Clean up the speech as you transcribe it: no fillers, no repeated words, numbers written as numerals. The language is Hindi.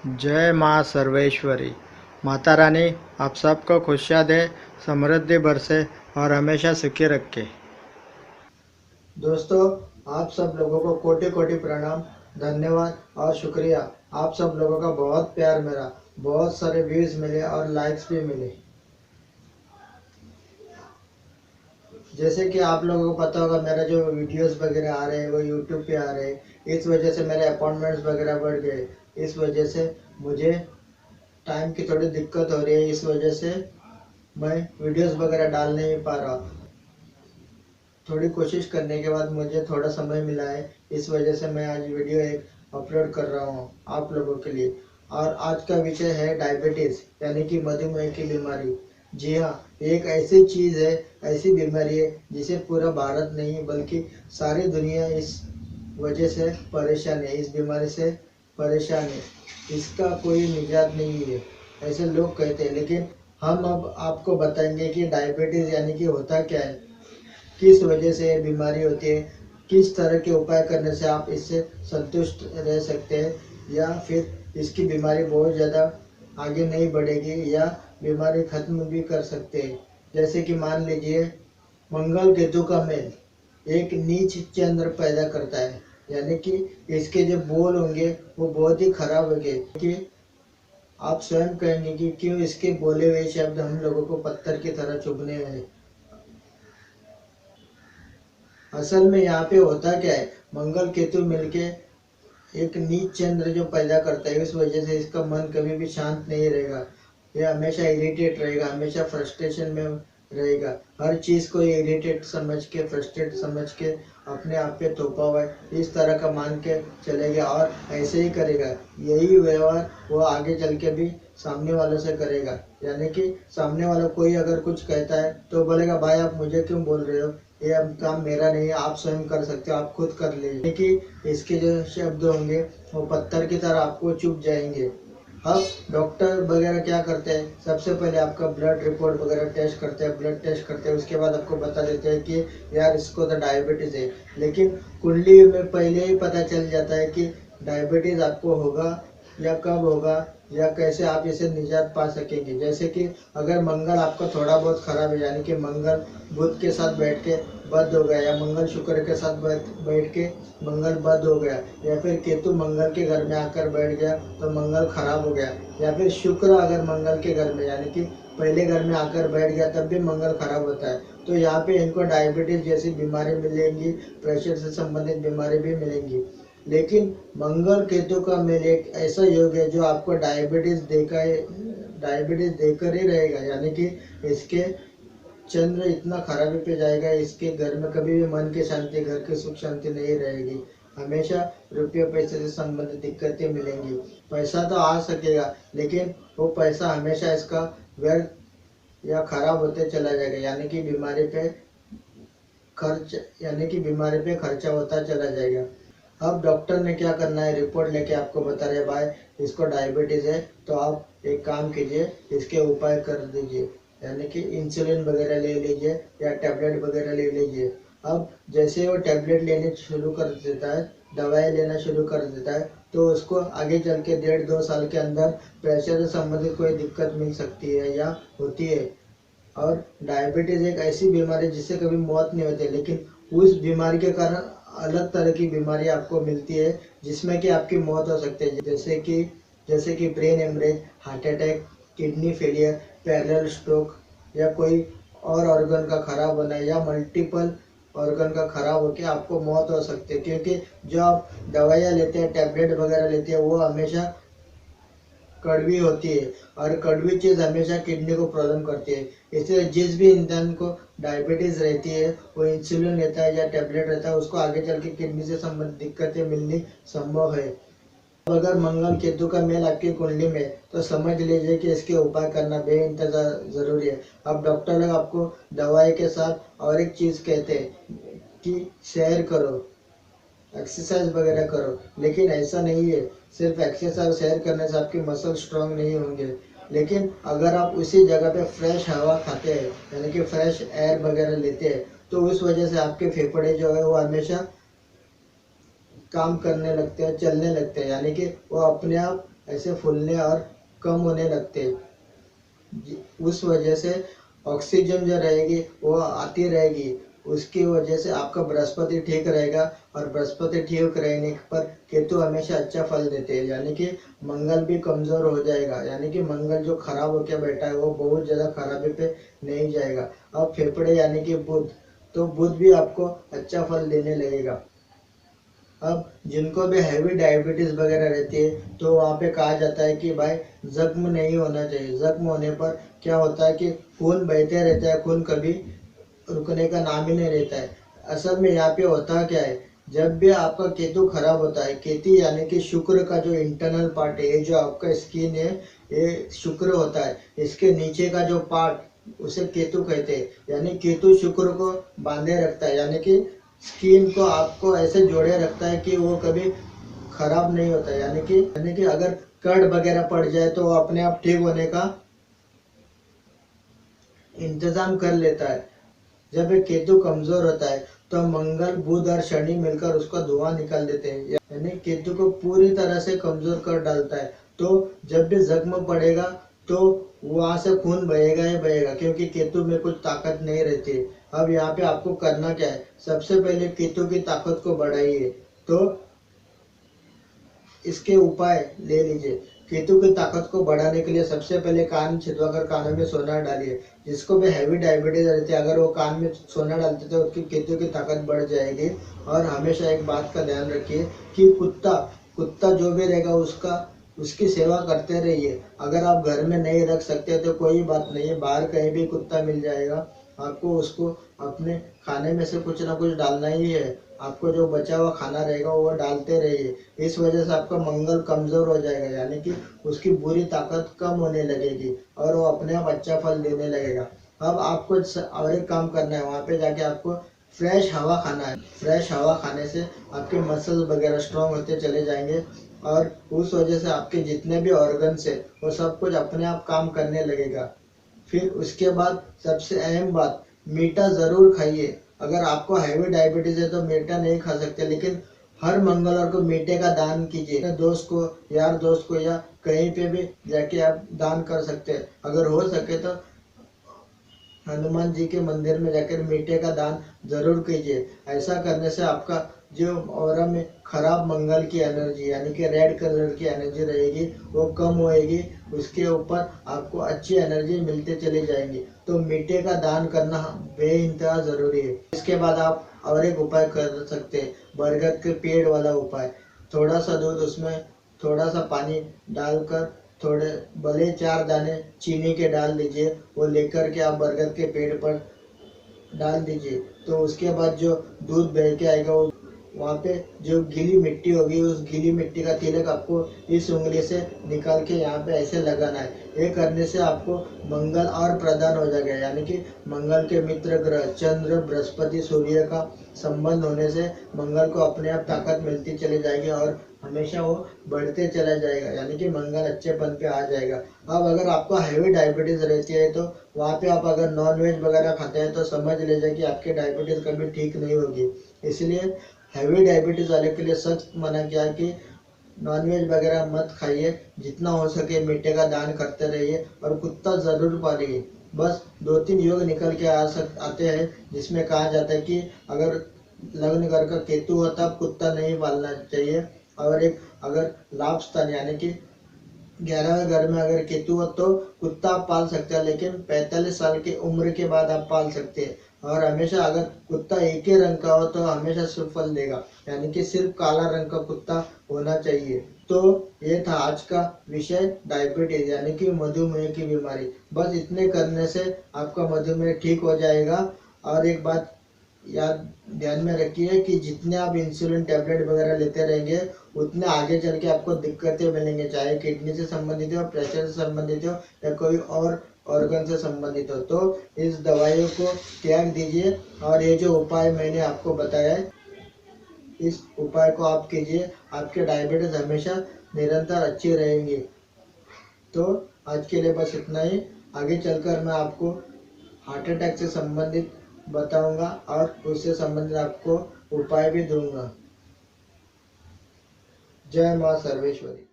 जय माँ सर्वेश्वरी। माता रानी आप सबको खुशियाँ दे, समृद्धि बरसे और हमेशा सुखी रखे। दोस्तों, आप सब लोगों को कोटि कोटि प्रणाम, धन्यवाद और शुक्रिया। आप सब लोगों का बहुत प्यार मिला, बहुत सारे व्यूज़ मिले और लाइक्स भी मिले। जैसे कि आप लोगों को पता होगा, मेरा जो वीडियोस वगैरह आ रहे हैं वो यूट्यूब पे आ रहे हैं। इस वजह से मेरे अपॉइंटमेंट्स वगैरह बढ़ गए। इस वजह से मुझे टाइम की थोड़ी दिक्कत हो रही है। इस वजह से मैं वीडियोस वगैरह डाल नहीं पा रहा। थोड़ी कोशिश करने के बाद मुझे थोड़ा समय मिला है, इस वजह से मैं आज वीडियो एक अपलोड कर रहा हूँ आप लोगों के लिए। और आज का विषय है डायबिटीज़, यानी कि मधुमेह की बीमारी। जी हाँ, एक ऐसी चीज़ है, ऐसी बीमारी है जिसे पूरा भारत नहीं बल्कि सारी दुनिया इस वजह से परेशान है, इस बीमारी से परेशान है। इसका कोई निजात नहीं है, ऐसे लोग कहते हैं। लेकिन हम अब आपको बताएंगे कि डायबिटीज़ यानी कि होता क्या है, किस वजह से ये बीमारी होती है, किस तरह के उपाय करने से आप इससे संतुष्ट रह सकते हैं, या फिर इसकी बीमारी बहुत ज़्यादा आगे नहीं बढ़ेगी या बीमारी खत्म भी कर सकते हैं। जैसे कि मान लीजिए, मंगल केतु का मेल एक नीच चंद्र पैदा करता है, यानी कि इसके जो बोल होंगे वो बहुत ही खराब होंगे। कि आप स्वयं कहेंगे कि क्यों इसके बोले हुए शब्द हम लोगों को पत्थर की तरह चुभने हैं। असल में यहाँ पे होता क्या है, मंगल केतु मिलके एक नीच चंद्र जो पैदा करता है, इस वजह से इसका मन कभी भी शांत नहीं रहेगा। ये हमेशा इरिटेट रहेगा, हमेशा फ्रस्ट्रेशन में रहेगा। हर चीज़ को ये इरिटेट समझ के, फ्रस्ट्रेट समझ के अपने आप पे थोपा हुआ है, इस तरह का मान के चलेगा और ऐसे ही करेगा। यही व्यवहार वो आगे चल के भी सामने वालों से करेगा। यानी कि सामने वाला कोई अगर कुछ कहता है तो बोलेगा, भाई आप मुझे क्यों बोल रहे हो, ये अब काम मेरा नहीं है, आप स्वयं कर सकते हो, आप खुद कर लीजिए। कि इसके जो शब्द होंगे वो पत्थर की तरह आपको चुभ जाएंगे। अब डॉक्टर वगैरह क्या करते हैं, सबसे पहले आपका ब्लड रिपोर्ट वगैरह टेस्ट करते हैं, ब्लड टेस्ट करते हैं, उसके बाद आपको बता देते हैं कि यार इसको तो डायबिटीज़ है। लेकिन कुंडली में पहले ही पता चल जाता है कि डायबिटीज़ आपको होगा या कब होगा या कैसे आप इसे निजात पा सकेंगे। जैसे कि अगर मंगल आपका थोड़ा बहुत खराब है, यानी कि मंगल बुध के साथ बैठ के बद हो गया, या मंगल शुक्र के साथ बैठ के मंगल बद हो गया, या फिर केतु मंगल के घर में आकर बैठ गया तो मंगल खराब हो गया, या फिर शुक्र अगर मंगल के घर में यानी कि पहले घर में आकर बैठ गया तब भी मंगल खराब होता है, तो यहाँ पे इनको डायबिटीज जैसी बीमारी मिलेंगी, प्रेशर से संबंधित बीमारी भी मिलेंगी। लेकिन मंगल केतु का मेल एक ऐसा योग है जो आपको डायबिटीज देकर ही रहेगा। यानी कि इसके चंद्र इतना खराबी पे जाएगा, इसके घर में कभी भी मन की शांति, घर की सुख शांति नहीं रहेगी। हमेशा रुपये पैसे से संबंधित दिक्कतें मिलेंगी। पैसा तो आ सकेगा लेकिन वो पैसा हमेशा इसका व्यर्थ या खराब होते चला जाएगा। यानी कि बीमारी पे खर्चा होता चला जाएगा। अब डॉक्टर ने क्या करना है, रिपोर्ट लेके आपको बता रहे, भाई इसको डायबिटीज़ है तो आप एक काम कीजिए, इसके उपाय कर दीजिए, यानी कि इंसुलिन वगैरह ले लीजिए या टैबलेट वगैरह ले लीजिए। अब जैसे वो टैबलेट लेने शुरू कर देता है, दवाई लेना शुरू कर देता है, तो उसको आगे चल के 1.5-2 साल के अंदर प्रेशर से संबंधित कोई दिक्कत मिल सकती है या होती है। और डायबिटीज़ एक ऐसी बीमारी जिससे कभी मौत नहीं होती, लेकिन उस बीमारी के कारण अलग तरह की बीमारी आपको मिलती है जिसमें कि आपकी मौत हो सकती है। जैसे कि brain haemorrhage, heart attack, kidney failure, parallel stroke, या कोई और ऑर्गन का खराब होना, या मल्टीपल ऑर्गन का खराब होकर आपको मौत हो सकती है। क्योंकि जो आप दवाइयाँ लेते हैं, टैबलेट वगैरह लेते हैं, वो हमेशा कड़वी होती है और कड़वी चीज़ हमेशा किडनी को प्रॉब्लम करती है। इसलिए जिस भी इंसान को डायबिटीज़ रहती है वो इंसुलिन लेता है या टैबलेट रहता है, उसको आगे चल के किडनी से संबंधित दिक्कतें मिलनी संभव है। अगर मंगल केतु का मेल आपकी कुंडली में, तो समझ लीजिए कि इसके उपाय करना बेइंतज़ार ज़रूरी है। अब डॉक्टर लोग आपको दवाई के साथ और एक चीज़ कहते हैं कि सैर करो, एक्सरसाइज वगैरह करो, लेकिन ऐसा नहीं है सिर्फ एक्सरसाइज सैर करने से आपके मसल स्ट्रांग नहीं होंगे। लेकिन अगर आप उसी जगह पे फ्रेश हवा खाते हैं, यानी कि फ्रेश एयर वगैरह लेते हैं, तो उस वजह से आपके फेफड़े जो है वो हमेशा काम करने लगते हैं, चलने लगते हैं, यानी कि वो अपने आप ऐसे फूलने और कम होने लगते हैं। उस वजह से ऑक्सीजन जो रहेगी वो आती रहेगी, उसकी वजह से आपका बृहस्पति ठीक रहेगा। और बृहस्पति ठीक रहने पर केतु हमेशा अच्छा फल देते हैं, यानी कि मंगल भी कमजोर हो जाएगा, यानी कि मंगल जो खराब होकर बैठा है वो बहुत ज्यादा खराबी पे नहीं जाएगा। अब फेफड़े यानी कि बुध, तो बुध भी आपको अच्छा फल देने लगेगा। अब जिनको भी हैवी डायबिटीज वगैरह रहती है तो वहाँ पे कहा जाता है कि भाई जख्म नहीं होना चाहिए। जख्म होने पर क्या होता है कि खून बहते रहता है, खून कभी रुकने का नाम ही नहीं रहता है। असल में यहाँ पे होता क्या है, जब भी आपका केतु खराब होता है, केतु यानी कि शुक्र का जो इंटरनल पार्ट है, ये जो आपका स्किन है ये शुक्र होता है, इसके नीचे का जो पार्ट उसे केतु कहते हैं। यानी केतु शुक्र को बांधे रखता है, यानी कि स्किन को आपको ऐसे जोड़े रखता है कि वो कभी खराब नहीं होता। यानी कि अगर कट वगैरह पड़ जाए तो वो अपने आप ठीक होने का इंतजाम कर लेता है। जब एक केतु कमजोर होता है तो मंगल बुध और शनि मिलकर उसका धुआं निकाल देते हैं, यानी केतु को पूरी तरह से कमजोर कर डालता है। तो जब भी जख्म पड़ेगा तो वहां से खून बहेगा ही बहेगा, क्योंकि केतु में कुछ ताकत नहीं रहती है। अब यहाँ पे आपको करना क्या है, सबसे पहले केतु की ताकत को बढ़ाइए। तो इसके उपाय ले लीजिए। केतु की ताकत को बढ़ाने के लिए सबसे पहले कान छिदवाकर कानों में सोना डालिए। जिसको भी हैवी डायबिटीज रहती है, अगर वो कान में सोना डालते तो उसकी केतु की ताकत बढ़ जाएगी। और हमेशा एक बात का ध्यान रखिए कि कुत्ता कुत्ता जो भी रहेगा उसकी सेवा करते रहिए। अगर आप घर में नहीं रख सकते तो कोई बात नहीं है, बाहर कहीं भी कुत्ता मिल जाएगा, आपको उसको अपने खाने में से कुछ ना कुछ डालना ही है। आपको जो बचा हुआ खाना रहेगा वो डालते रहिए। इस वजह से आपका मंगल कमजोर हो जाएगा, यानी कि उसकी बुरी ताकत कम होने लगेगी और वो अपने आप अच्छा फल देने लगेगा। अब आपको और एक काम करना है, वहाँ पे जाके आपको फ्रेश हवा खाना है। फ्रेश हवा खाने से आपके मसल वगैरह स्ट्रांग होते चले जाएंगे और उस वजह से आपके जितने भी ऑर्गन्स है वो सब कुछ अपने आप काम करने लगेगा। फिर उसके बाद सबसे अहम बात, मीठा जरूर खाइए। अगर आपको हैवी डायबिटीज है तो मीठा नहीं खा सकते, लेकिन हर मंगलवार को मीठे का दान कीजिए। अपने दोस्त को, यार दोस्त को, या कहीं पे भी जाके आप दान कर सकते हैं। अगर हो सके तो हनुमान जी के मंदिर में जाकर मीठे का दान जरूर कीजिए। ऐसा करने से आपका जो ऑरा में खराब मंगल की एनर्जी यानी कि रेड कलर की एनर्जी रहेगी वो कम होएगी। उसके ऊपर आपको अच्छी एनर्जी मिलते चले जाएंगी। तो मीठे का दान करना बेइंतहा जरूरी है। इसके बाद आप और एक उपाय कर सकते हैं, बरगद के पेड़ वाला उपाय। थोड़ा सा दूध, उसमें थोड़ा सा पानी डालकर थोड़े भले 4 दाने चीनी के डाल दीजिए, वो लेकर के आप बरगद के पेड़ पर डाल दीजिए। तो उसके बाद जो दूध बह के आएगा वो वहाँ पे जो गीली मिट्टी होगी उस गीली मिट्टी का तिलक आपको इस उंगली से निकाल के यहाँ पे ऐसे लगाना है। ये करने से आपको मंगल और प्रदान हो जाएगा, यानी कि मंगल के मित्र ग्रह चंद्र बृहस्पति सूर्य का संबंध होने से मंगल को अपने आप ताकत मिलती चली जाएगी और हमेशा वो बढ़ते चला जाएगा, यानी कि मंगल अच्छेपन पे आ जाएगा। अब अगर आपको हैवी डायबिटीज रहती है तो वहाँ पे आप अगर नॉन वेज वगैरह खाते हैं तो समझ लीजिए कि आपकी डायबिटीज कभी ठीक नहीं होगी। इसलिए हैवी डायबिटीज वाले के लिए सख्त मना किया कि नॉनवेज वगैरह मत खाइए। जितना हो सके मीठे का दान करते रहिए और कुत्ता जरूर पालिए। बस 2-3 योग निकल के आते हैं जिसमें कहा जाता है कि अगर लग्न घर का केतु हो तब कुत्ता नहीं पालना चाहिए। और एक अगर लाभ स्थान यानी कि 11वें घर में अगर केतु हो तो कुत्ता आप पाल सकते हैं, लेकिन 45 साल की उम्र के बाद आप पाल सकते हैं। और हमेशा अगर कुत्ता एक ही रंग का हो तो हमेशा शुभ फल देगा, यानी कि सिर्फ काला रंग का कुत्ता होना चाहिए। तो ये था आज का विषय, डायबिटीज यानी कि मधुमेह की बीमारी। बस इतने करने से आपका मधुमेह ठीक हो जाएगा। और एक बात याद ध्यान में रखिए कि जितने आप इंसुलिन टैबलेट वगैरह लेते रहेंगे उतने आगे चल के आपको दिक्कतें मिलेंगे, चाहे किडनी से संबंधित हो, प्रेशर से संबंधित हो या कोई और ऑर्गन से संबंधित हो। तो इस दवाइयों को त्याग दीजिए और ये जो उपाय मैंने आपको बताया है इस उपाय को आप कीजिए। आपके डायबिटीज हमेशा निरंतर अच्छी रहेंगी। तो आज के लिए बस इतना ही। आगे चलकर मैं आपको हार्ट अटैक से संबंधित बताऊंगा और उससे संबंधित आपको उपाय भी दूंगा। जय मां सर्वेश्वरी।